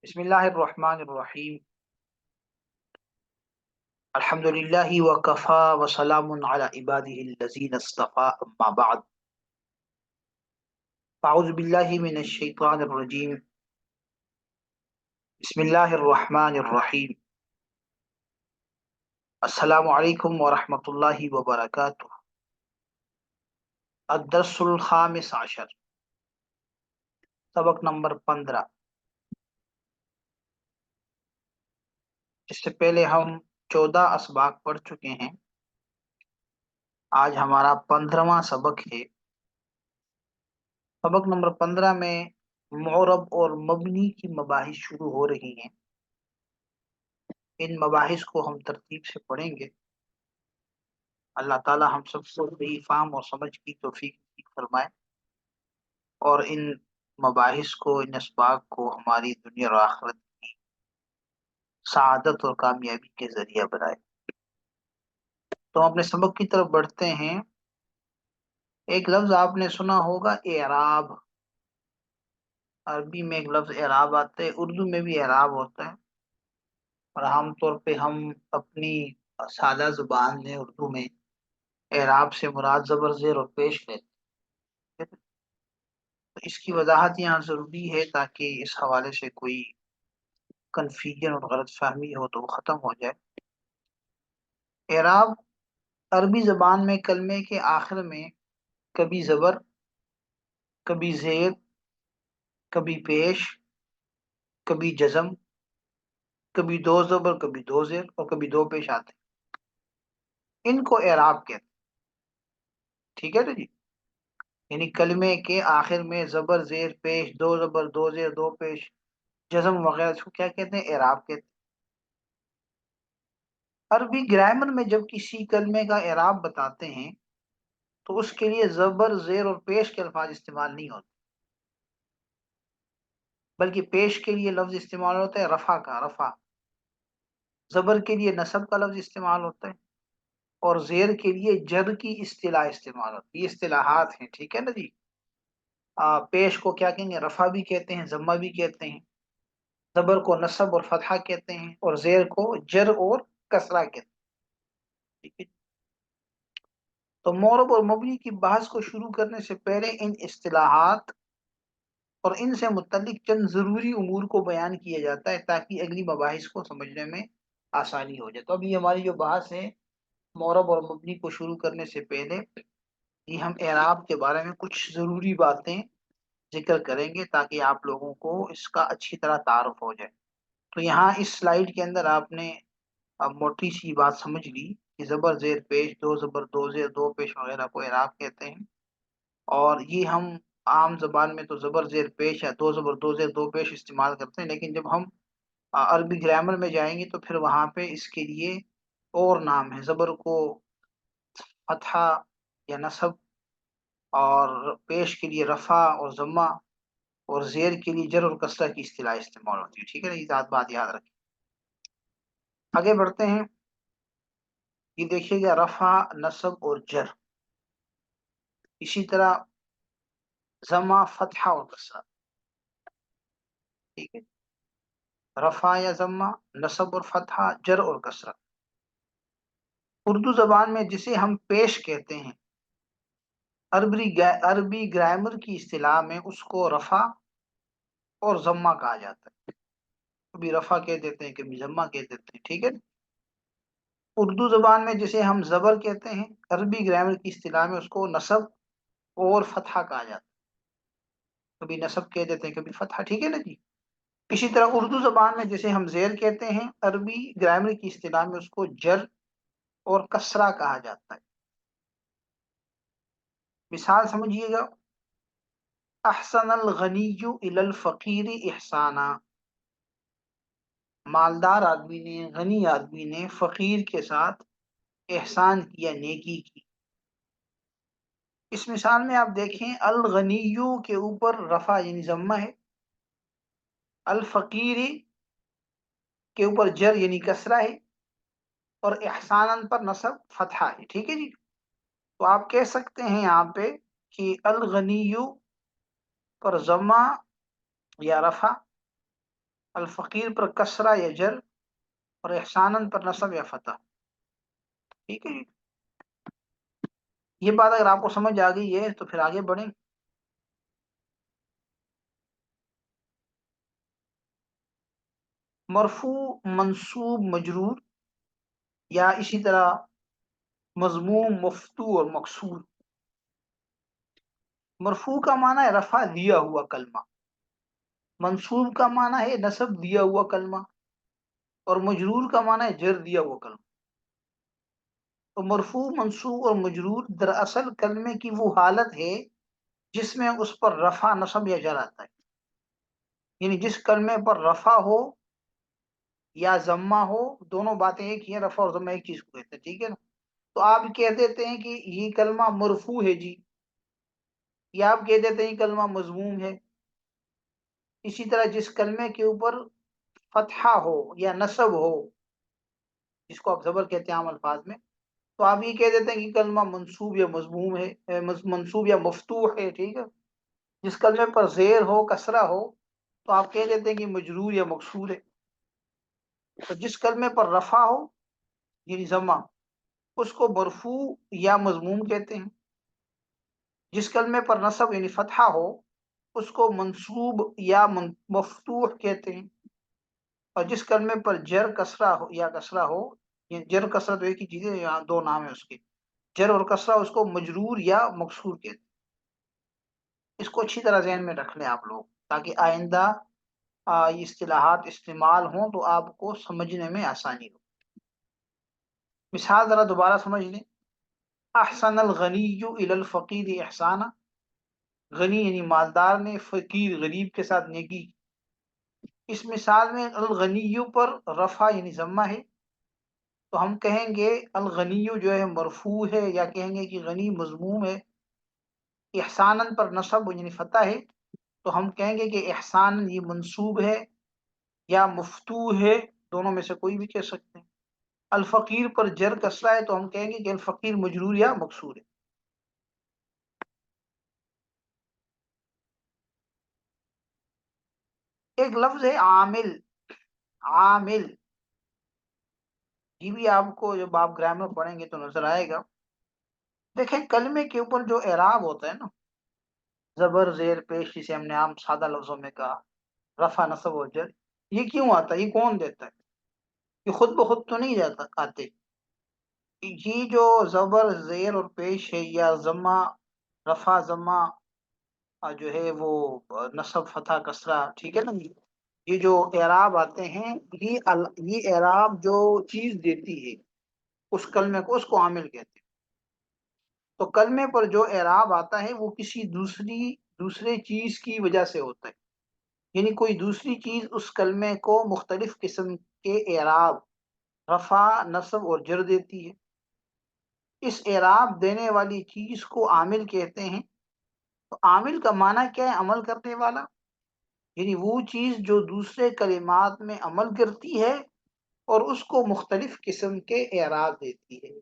بسم اللہ الرحمن الرحیم الحمد للہ وکفا وسلام علی عبادہ الذین اصطفى اما بعد اعوذ باللہ من الشیطان الرجیم بسم اللہ الرحمن الرحیم السلام علیکم ورحمۃ اللہ وبرکاتہ الدرس الخامس عشر سبق نمبر 15۔ اس سے پہلے ہم 14 اسباق پڑھ چکے ہیں۔ آج ہمارا 15واں سبق ہے۔ سبق نمبر 15 میں معرب اور مبنی کی مباحث شروع ہو رہی ہیں۔ ان مباحث کو ہم ترتیب سے پڑھیں گے۔ اللہ تعالی ہم سب کو صحیح فہم اور سمجھ کی توفیق نصیب فرمائے، اور ان مباحث کو، ان اسباق کو ہماری دنیا اور آخرت کی سعادت اور کامیابی کے ذریعہ بنائے۔ تو ہم اپنے سبق کی طرف بڑھتے ہیں۔ ایک لفظ آپ نے سنا ہوگا، اعراب۔ عربی میں ایک لفظ اعراب آتا ہے، اردو میں بھی اعراب ہوتا ہے، اور عام طور پہ ہم اپنی سادہ زبان میں اردو میں اعراب سے مراد زبر زیر اور پیش لیتے ہیں۔ تو اس کی وضاحت یہاں ضروری ہے تاکہ اس حوالے سے کوئی کنفیوژن اور غلط فہمی ہو تو وہ ختم ہو جائے۔ اعراب عربی زبان میں کلمے کے آخر میں کبھی زبر، کبھی زیر، کبھی پیش، کبھی جزم، کبھی دو زبر، کبھی دو زیر اور کبھی دو پیش آتے ہیں۔ ان کو اعراب کہتے ہیں۔ ٹھیک ہے نا جی؟ یعنی کلمے کے آخر میں زبر، زیر، پیش، دو زبر، دو زیر، دو پیش، جزم وغیرہ، اس کو کیا کہتے ہیں؟ اعراب کہتے ہیں۔ عربی گرامر میں جب کسی کلمے کا اعراب بتاتے ہیں تو اس کے لیے زبر، زیر اور پیش کے الفاظ استعمال نہیں ہوتے، بلکہ پیش کے لیے لفظ استعمال ہوتا ہے رفع کا، رفع۔ زبر کے لیے نصب کا لفظ استعمال ہوتا ہے، اور زیر کے لیے جر کی اصطلاح استعمال ہوتی ہے۔ یہ اصطلاحات ہیں، ٹھیک ہے نا جی؟ پیش کو کیا کہیں گے؟ رفع بھی کہتے ہیں، ضمہ بھی کہتے ہیں۔ زبر کو نصب اور فتحہ کہتے ہیں، اور زیر کو جر اور کسرہ کہتے ہیں۔ ٹھیک ہے؟ تو معرب اور مبنی کی بحث کو شروع کرنے سے پہلے ان اصطلاحات اور ان سے متعلق چند ضروری امور کو بیان کیا جاتا ہے تاکہ اگلی مباحث کو سمجھنے میں آسانی ہو جائے۔ تو ابھی ہماری جو بحث ہے معرب اور مبنی کو شروع کرنے سے پہلے یہ ہم اعراب کے بارے میں کچھ ضروری باتیں ذکر کریں گے تاکہ آپ لوگوں کو اس کا اچھی طرح تعارف ہو جائے۔ تو یہاں اس سلائیڈ کے اندر آپ نے موٹی سی بات سمجھ لی کہ زبر، زیر، پیش، دو زبر، دو زیر، دو پیش وغیرہ کو اعراب کہتے ہیں۔ اور یہ ہم عام زبان میں تو زبر، زیر، پیش یا دو زبر، دو زیر، دو پیش استعمال کرتے ہیں، لیکن جب ہم عربی گرامر میں جائیں گے تو پھر وہاں پہ اس کے لیے اور نام ہے۔ زبر کو فتحہ یا نصب، اور پیش کے لیے رفع اور ضمہ، اور زیر کے لیے جر اور کسرہ کی اصطلاح استعمال ہوتی ہے۔ ٹھیک ہے نا؟ یہ بات یاد رکھیں۔ آگے بڑھتے ہیں۔ یہ دیکھیے گا رفع، نصب اور جر، اسی طرح ضمہ، فتحہ اور کسرہ۔ ٹھیک ہے؟ رفع یا ضمہ، نصب اور فتحہ، جر اور کسرہ۔ اردو زبان میں جسے ہم پیش کہتے ہیں، عربی گرامر کی اصطلاح میں اس کو رفع اور ضمہ کہا جاتا ہے۔ کبھی رفع کہہ دیتے ہیں، کبھی ضمہ کہہ دیتے ہیں۔ ٹھیک ہے؟ اردو زبان میں جسے ہم زبر کہتے ہیں، عربی گرامر کی اصطلاح میں اس کو نصب اور فتحہ کہا جاتا ہے۔ کبھی نصب کہہ دیتے ہیں، کبھی فتحہ۔ ٹھیک ہے نا جی؟ اسی طرح اردو زبان میں جسے ہم زیر کہتے ہیں، عربی گرامر کی اصطلاح میں اس کو جر اور کسرہ کہا جاتا ہے۔ مثال سمجھیے گا، احسن الغنی الی الفقیر احسانا، مالدار آدمی نے، غنی آدمی نے فقیر کے ساتھ احسان کیا، نیکی کی۔ اس مثال میں آپ دیکھیں، الغنیو کے اوپر رفع یعنی ضمہ ہے، الفقیر کے اوپر جر یعنی کسرہ ہے، اور احسانن پر نصب فتحہ ہے۔ ٹھیک ہے جی؟ تو آپ کہہ سکتے ہیں یہاں پہ کہ الغنیو پر ضمہ یا رفع، الفقیر پر کسرہ یا جر، اور احسانن پر نصب یا فتح. ٹھیک ہے جی، یہ بات اگر آپ کو سمجھ آ گئی ہے تو پھر آگے بڑھیں. مرفوع، منصوب، مجرور، یا اسی طرح مضموم، مفتوح اور مکسور. مرفوع کا معنی ہے رفع دیا ہوا کلمہ، منصوب کا معنی ہے نصب دیا ہوا کلمہ، اور مجرور کا معنی ہے جر دیا ہوا کلمہ. تو مرفوع، منصوب اور مجرور دراصل کلمے کی وہ حالت ہے جس میں اس پر رفع، نصب یا جر آتا ہے. یعنی جس کلمے پر رفع ہو یا ضمہ ہو، دونوں باتیں ایک ہی ہیں، رفع اور ضمہ ایک چیز کو کہتے ہیں. ٹھیک ہے نا. تو آپ کہہ دیتے ہیں کہ یہ کلمہ مرفوع ہے جی، یا آپ کہہ دیتے ہیں یہ کلمہ مضموم ہے. اسی طرح جس کلمے کے اوپر فتحہ ہو یا نصب ہو، جس کو آپ زبر کہتے ہیں عام الفاظ میں، تو آپ یہ کہہ دیتے ہیں کہ کلمہ منصوب یا مضموم ہے، منصوب یا مفتوح ہے. ٹھیک ہے. جس کلمے پر زیر ہو، کسرہ ہو، تو آپ کہہ دیتے ہیں کہ مجرور یا مکسور ہے. تو جس کلمے پر رفع ہو یعنی ضمہ، اس کو مرفوع یا مضموم کہتے ہیں. جس کلمے پر نصب یعنی فتحہ ہو، اس کو منصوب یا مفتوح کہتے ہیں. اور جس کلمے پر جر، کسرہ ہو یا کسرہ ہو، یہ جر کسرہ تو ایک ہی چیز ہے، یہاں دو نام ہے اس کے، جر اور کسرہ، اس کو مجرور یا مکسور کہتے ہیں. اس کو اچھی طرح ذہن میں رکھ لیں آپ لوگ، تاکہ آئندہ یہ اصطلاحات استعمال ہوں تو آپ کو سمجھنے میں آسانی ہو. مثال ذرا دوبارہ سمجھ لیں. احسن الغنی الی الفقیر احسانا، غنی یعنی مالدار نے فقیر غریب کے ساتھ نیکی کی. اس مثال میں الغنی پر رفع یعنی ضمہ ہے، تو ہم کہیں گے الغنی جو ہے مرفوع ہے، یا کہیں گے کہ غنی مضموم ہے. احسانن پر نصب یعنی فتح ہے، تو ہم کہیں گے کہ احسان یہ منصوب ہے یا مفتوح ہے، دونوں میں سے کوئی بھی کہہ سکتے ہیں. الفقیر پر جر کسرہ ہے، تو ہم کہیں گے کہ الفقیر مجرور یا مکسور ہے. ایک لفظ ہے عامل. عامل یہ بھی آپ کو جب آپ گرامر پڑھیں گے تو نظر آئے گا. دیکھیں کلمے کے اوپر جو اعراب ہوتا ہے نا، زبر، زیر، پیش، جسے ہم نے عام سادہ لفظوں میں کہا، رفع، نصب و جر، یہ کیوں آتا ہے؟ یہ کون دیتا ہے؟ یہ خود بخود تو نہیں جاتا آتے. یہ جو زبر، زیر اور پیش ہے، یا ضمہ، رفع، ضمہ، جو ہے وہ نصب، فتح، کسرہ، ٹھیک ہے نا. یہ جو اعراب آتے ہیں، یہ اعراب جو چیز دیتی ہے اس کلمے کو، اس کو عامل کہتے ہیں. تو کلمے پر جو اعراب آتا ہے وہ کسی دوسرے چیز کی وجہ سے ہوتا ہے. یعنی کوئی دوسری چیز اس کلمے کو مختلف قسم کے اعراب، رفع، نصب اور جر دیتی ہے. اس اعراب دینے والی چیز کو عامل کہتے ہیں. تو عامل کا معنی کیا ہے؟ عمل کرنے والا. یعنی وہ چیز جو دوسرے کلمات میں عمل کرتی ہے اور اس کو مختلف قسم کے اعراب دیتی ہے.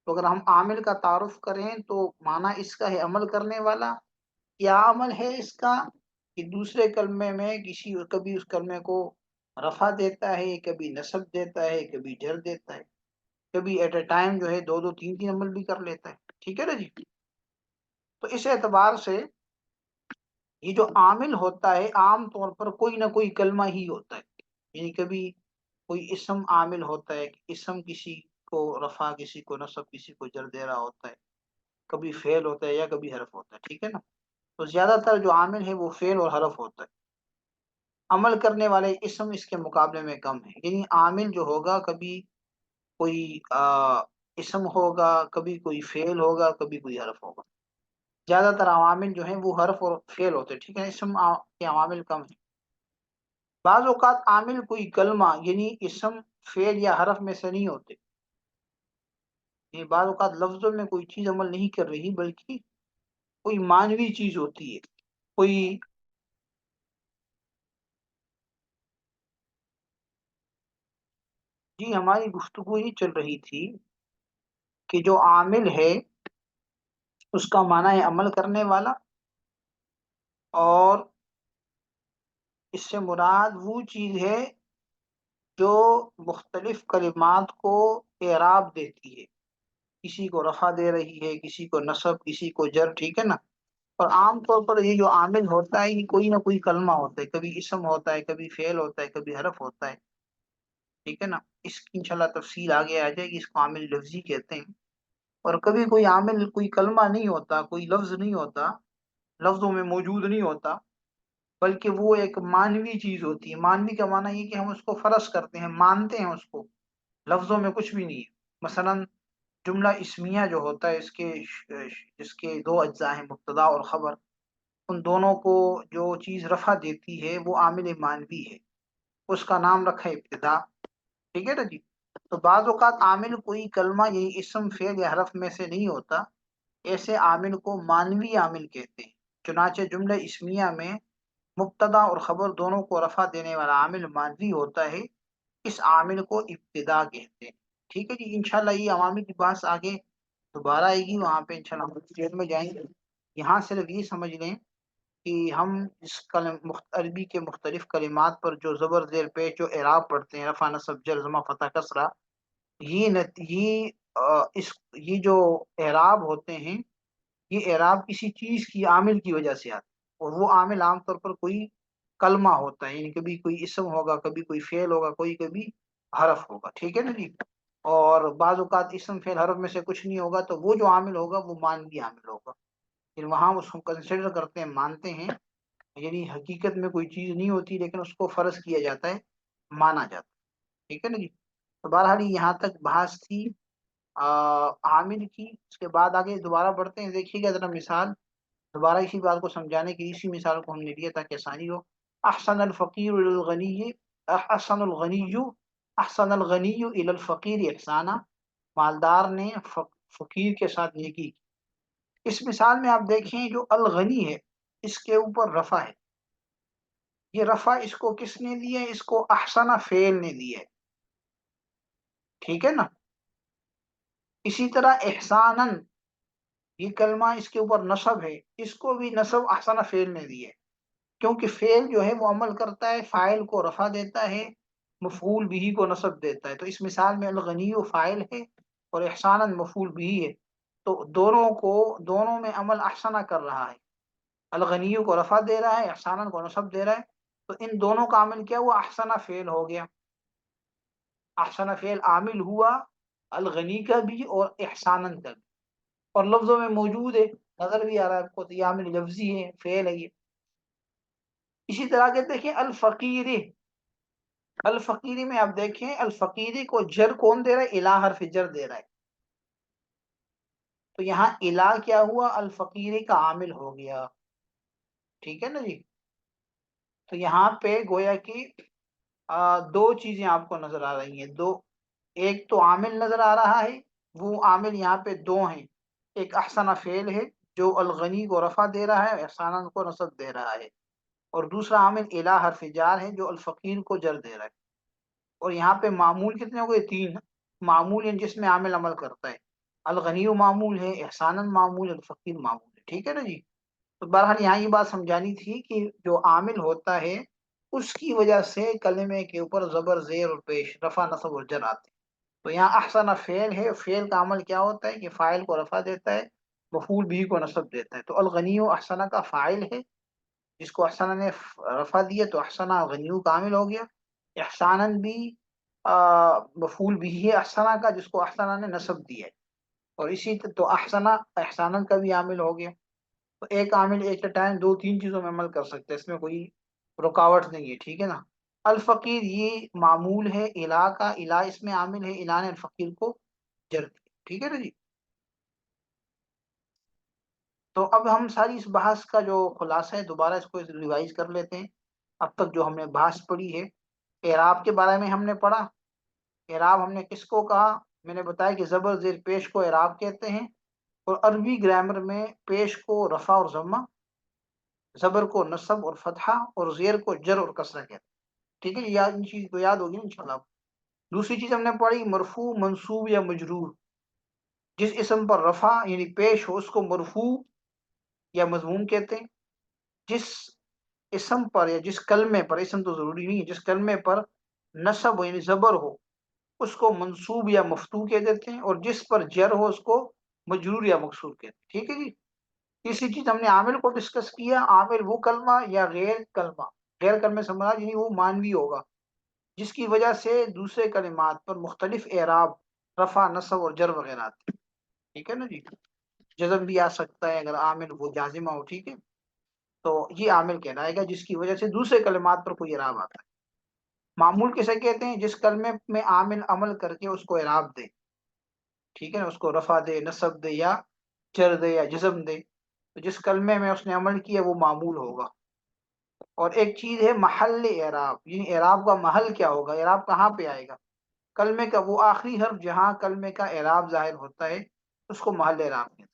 تو اگر ہم عامل کا تعارف کریں تو معنی اس کا ہے عمل کرنے والا. کیا عمل ہے اس کا؟ کہ دوسرے کلمے میں کبھی اس کلمے کو رفع دیتا ہے، کبھی نصب دیتا ہے، کبھی جر دیتا ہے، کبھی ایٹ اے ٹائم جو ہے دو دو تین تین عمل بھی کر لیتا ہے. ٹھیک ہے نا جی. تو اس اعتبار سے یہ جو عامل ہوتا ہے عام طور پر کوئی نہ کوئی کلمہ ہی ہوتا ہے. یعنی کبھی کوئی اسم عامل ہوتا ہے، اسم کسی کو رفع، کسی کو نصب، کسی کو جر دے رہا ہوتا ہے. کبھی فعل ہوتا ہے یا کبھی حرف ہوتا ہے. ٹھیک ہے نا. تو زیادہ تر جو عامل ہے وہ فعل اور حرف ہوتا ہے. عمل کرنے والے اسم اس کے مقابلے میں کم ہے. یعنی عامل جو ہوگا کبھی کوئی اسم ہوگا، کبھی کوئی فعل ہوگا، کبھی کوئی حرف ہوگا. زیادہ تر عوامل جو ہیں وہ حرف اور فعل ہوتے ہیں. ٹھیک ہے. اسم کے عوامل کم ہیں. بعض اوقات عامل کوئی کلمہ یعنی اسم، فعل یا حرف میں سے نہیں ہوتے. یہ بعض اوقات لفظوں میں کوئی چیز عمل نہیں کر رہی، بلکہ کوئی معنوی چیز ہوتی ہے. کوئی جی ہماری گفتگو یہ چل رہی تھی کہ جو عامل ہے اس کا معنی ہے عمل کرنے والا، اور اس سے مراد وہ چیز ہے جو مختلف کلمات کو اعراب دیتی ہے، کسی کو رفع دے رہی ہے، کسی کو نصب، کسی کو جر، ٹھیک ہے نا۔ اور عام طور پر یہ جو عامل ہوتا ہے یہ کوئی نہ کوئی کلمہ ہوتا ہے، کبھی اسم ہوتا ہے، کبھی فعل ہوتا ہے، کبھی حرف ہوتا ہے، ٹھیک ہے نا۔ اس کی انشاءاللہ تفصیل آگے آ جائے گی، اس کو عامل لفظی کہتے ہیں۔ اور کبھی کوئی عامل، کوئی کلمہ نہیں ہوتا، کوئی لفظ نہیں ہوتا، لفظوں میں موجود نہیں ہوتا، بلکہ وہ ایک مانوی چیز ہوتی ہے۔ مانوی کا معنی یہ کہ ہم اس کو فرض کرتے ہیں، مانتے ہیں اس کو، لفظوں میں کچھ بھی نہیں ہے۔ مثلا جملہ اسمیہ جو ہوتا ہے، جس کے دو اجزاء ہیں، مبتدا اور خبر، ان دونوں کو جو چیز رفع دیتی ہے وہ عامل مانوی ہے، اس کا نام رکھا ہے ابتدا، ٹھیک ہے نا جی۔ تو بعض اوقات عامل کوئی کلمہ یہی اسم، فعل یا حرف میں سے نہیں ہوتا، ایسے عامل کو مانوی عامل کہتے ہیں۔ چنانچہ جملہ اسمیہ میں مبتدا اور خبر دونوں کو رفع دینے والا عامل مانوی ہوتا ہے، اس عامل کو ابتدا کہتے ہیں، ٹھیک ہے جی۔ انشاءاللہ یہ عوامل کی بات آگے دوبارہ آئے گی، وہاں پہ انشاءاللہ ہم ڈیٹیل میں جائیں گے۔ یہاں صرف یہ سمجھ لیں کہ ہم اس عربی کے مختلف کلمات پر جو زبر زیر پیش جو اعراب پڑھتے ہیں، رفع نصب جر ضمہ فتح کسرہ، یہ جو اعراب ہوتے ہیں، یہ اعراب کسی چیز کی عامل کی وجہ سے آتا ہے، اور وہ عامل عام طور پر کوئی کلمہ ہوتا ہے، یعنی کبھی کوئی اسم ہوگا، کبھی کوئی فعل ہوگا، کوئی کبھی حرف ہوگا، ٹھیک ہے نا جی۔ اور بعض اوقات اسم فعل حرف میں سے کچھ نہیں ہوگا، تو وہ جو عامل ہوگا وہ مانوی عامل ہوگا، پھر وہاں اس کو کنسیڈر کرتے ہیں، مانتے ہیں، یعنی حقیقت میں کوئی چیز نہیں ہوتی لیکن اس کو فرض کیا جاتا ہے، مانا جاتا ہے، ٹھیک ہے نا جی۔ تو بہرحال یہاں تک بحث تھی عامل کی۔ اس کے بعد آگے دوبارہ بڑھتے ہیں، دیکھیے گا ذرا مثال، دوبارہ اسی بات کو سمجھانے کی اسی مثال کو ہم نے لیا تاکہ آسانی ہو۔ احسن الفقیر الی الغنی، احسن الغنی، احسن الغنی الی الفقیر احسانا، مالدار نے فقیر کے ساتھ نیکی کی۔ اس مثال میں آپ دیکھیں جو الغنی ہے اس کے اوپر رفع ہے، یہ رفع اس کو کس نے دیا ہے؟ اس کو احسن فعل نے دیا ہے، ٹھیک ہے نا۔ اسی طرح احسانن، یہ کلمہ اس کے اوپر نصب ہے، اس کو بھی نصب احسن فعل نے دیا ہے، کیونکہ فعل جو ہے وہ عمل کرتا ہے، فاعل کو رفع دیتا ہے، مفعول بھی کو نصب دیتا ہے۔ تو اس مثال میں الغنی فاعل ہے اور احسانن مفعول بھی ہے، تو دونوں میں عمل احسنہ کر رہا ہے، الغنی کو رفع دے رہا ہے، احسانن کو نصب دے رہا ہے، تو ان دونوں کا عمل کیا ہوا؟ احسنہ فعل ہو گیا۔ احسنہ فعل عامل ہوا الغنی کا بھی اور احسانن کا بھی، اور لفظوں میں موجود ہے، نظر بھی آ رہا ہے آپ کو، تو یہ عامل لفظی ہے، فعل ہے یہ۔ اسی طرح کے دیکھیں الفقیر، الفقیری میں آپ دیکھیں الفقیری کو جر کون دے رہا ہے؟ الہ حرف جر دے رہا ہے، تو یہاں الہ کیا ہوا؟ الفقیری کا عامل ہو گیا، ٹھیک ہے نا جی۔ تو یہاں پہ گویا کہ دو چیزیں آپ کو نظر آ رہی ہیں، دو، ایک تو عامل نظر آ رہا ہے، وہ عامل یہاں پہ دو ہیں، ایک احسن فعل ہے جو الغنی کو رفع دے رہا ہے، احسانن کو نصب دے رہا ہے، اور دوسرا عامل الہ حرف جار ہے جو الفقیر کو جر دے رہا ہے۔ اور یہاں پہ معمول کتنے ہو گئے؟ تین معمول ہیں جس میں عامل عمل کرتا ہے، الغنی معمول ہے، احسانن معمول، الفقیر معمول ہے، ٹھیک ہے نا جی۔ تو بہرحال یہاں یہ بات سمجھانی تھی کہ جو عامل ہوتا ہے اس کی وجہ سے کلمے کے اوپر زبر زیر اور پیش، رفع نصب اور جر آتے ہیں۔ تو یہاں احسن فعل ہے، فعل کا عمل کیا ہوتا ہے کہ فاعل کو رفع دیتا ہے، مفعول بھی کو نصب دیتا ہے، تو الغنی احسن کا فاعل ہے، جس کو احسن نے رفع دیا تو احسن غنی کا عامل ہو گیا، احسانن بھی مفعول بھی ہے احسن کا، جس کو احسن نے نصب دیا ہے، اور اسی تو احسن احسانن کا بھی عامل ہو گیا۔ تو ایک عامل ایک ٹائم دو تین چیزوں میں عمل کر سکتے ہیں، اس میں کوئی رکاوٹ نہیں ہے، ٹھیک ہے نا۔ الفقیر یہ معمول ہے الہ کا، الہ اس میں عامل ہے، الہ نے الفقیر کو جر دیا، ٹھیک ہے نا جی۔ تو اب ہم ساری اس بحث کا جو خلاصہ ہے دوبارہ اس کو ریوائز کر لیتے ہیں۔ اب تک جو ہم نے بحث پڑھی ہے، اعراب کے بارے میں ہم نے پڑھا، اعراب ہم نے کس کو کہا؟ میں نے بتایا کہ زبر زیر پیش کو اعراب کہتے ہیں، اور عربی گرامر میں پیش کو رفع اور ضمہ، زبر کو نصب اور فتحہ، اور زیر کو جر اور کسرہ کہتے ہیں، ٹھیک ہے، یاد ان چیز کو یاد ہوگی انشاءاللہ۔ دوسری چیز ہم نے پڑھی مرفوع، منصوب یا مجرور، جس اسم پر رفع یعنی پیش ہو اس کو مرفوع یا مضموم کہتے ہیں، جس اسم پر یا جس کلمے پر، اسم تو ضروری نہیں ہے، جس کلمے پر نصب ہو یعنی زبر ہو اس کو منصوب یا مفتوح کہہ دیتے ہیں، اور جس پر جر ہو اس کو مجرور یا مکسور کہتے ہیں. ٹھیک ہے جی. تیسری چیز ہم نے عامل کو ڈسکس کیا. عامل وہ کلمہ یا غیر کلمہ، غیر کلمے سے مراد یعنی وہ مانوی ہوگا جس کی وجہ سے دوسرے کلمات پر مختلف اعراب، رفع، نصب اور جر وغیرہ آتے ہیں. ٹھیک ہے نا جی. جزم بھی آ سکتا ہے اگر عامل وہ جازمہ ہو. ٹھیک ہے. تو یہ عامل کہلائے گا جس کی وجہ سے دوسرے کلمات پر کوئی اعراب آتا ہے. معمول کسے کہتے ہیں؟ جس کلمے میں عامل عمل کر کے اس کو اعراب دے. ٹھیک ہے نا، اس کو رفع دے، نصب دے، یا جر دے، یا جزم دے. تو جس کلمے میں اس نے عمل کیا وہ معمول ہوگا. اور ایک چیز ہے محل اعراب، یعنی اعراب کا محل کیا ہوگا، اعراب کہاں پہ آئے گا. کلمے کا وہ آخری حرف جہاں کلمے کا اعراب ظاہر ہوتا ہے اس کو محل اعراب کہتے ہیں.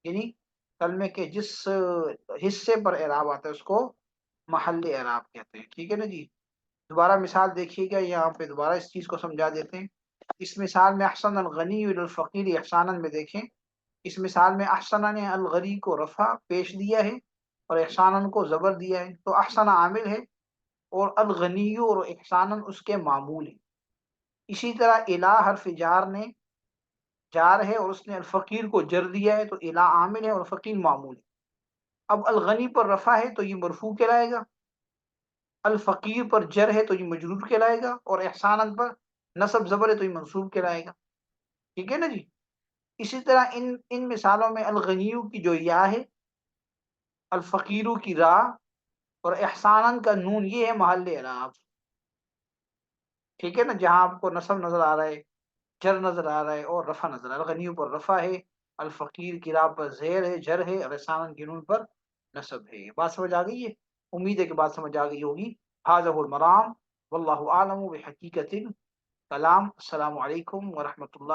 یعنی کلمے کے جس حصے پر اعراب آتا ہے اس کو محل اعراب کہتے ہیں. ٹھیک ہے نا جی. دوبارہ مثال دیکھیے گا، یہاں پہ دوبارہ اس چیز کو سمجھا دیتے ہیں. اس مثال میں احسن الغنی الفقیر احسانا میں دیکھیں، اس مثال میں احسن نے الغنی کو رفع پیش دیا ہے اور احسانا کو زبر دیا ہے. تو احسن عامل ہے اور الغنی اور احسانا اس کے معمول ہیں. اسی طرح الہ حرف جار نے جار ہے اور اس نے الفقیر کو جر دیا ہے، تو الہ عامل ہے اور فقیر معمول ہے. اب الغنی پر رفع ہے تو یہ مرفوع کہلائے گا، الفقیر پر جر ہے تو یہ مجرور کہلائے گا، اور احسان پر نصب زبر ہے تو یہ منصوب کہلائے گا. ٹھیک ہے نا جی. اسی طرح ان مثالوں میں الغنیو کی جو یا ہے، الفقیرو کی را اور احسان کا نون، یہ ہے محل اعراب. ٹھیک ہے نا. جہاں آپ کو نصب نظر آ رہا ہے، جر نظر آ رہا ہے اور رفع نظر آ رہا ہے. الغنیو پر رفع ہے، الفقیر کی را پر زیر ہے، جر ہے، اور احسان کی نون پر نصب ہے. بات سمجھ آ گئی ہے؟ امید ہے کہ بات سمجھ آ گئی ہوگی. هذا هو المرام واللہ اعلم بحقیقت الکلام. السلام علیکم ورحمۃ اللہ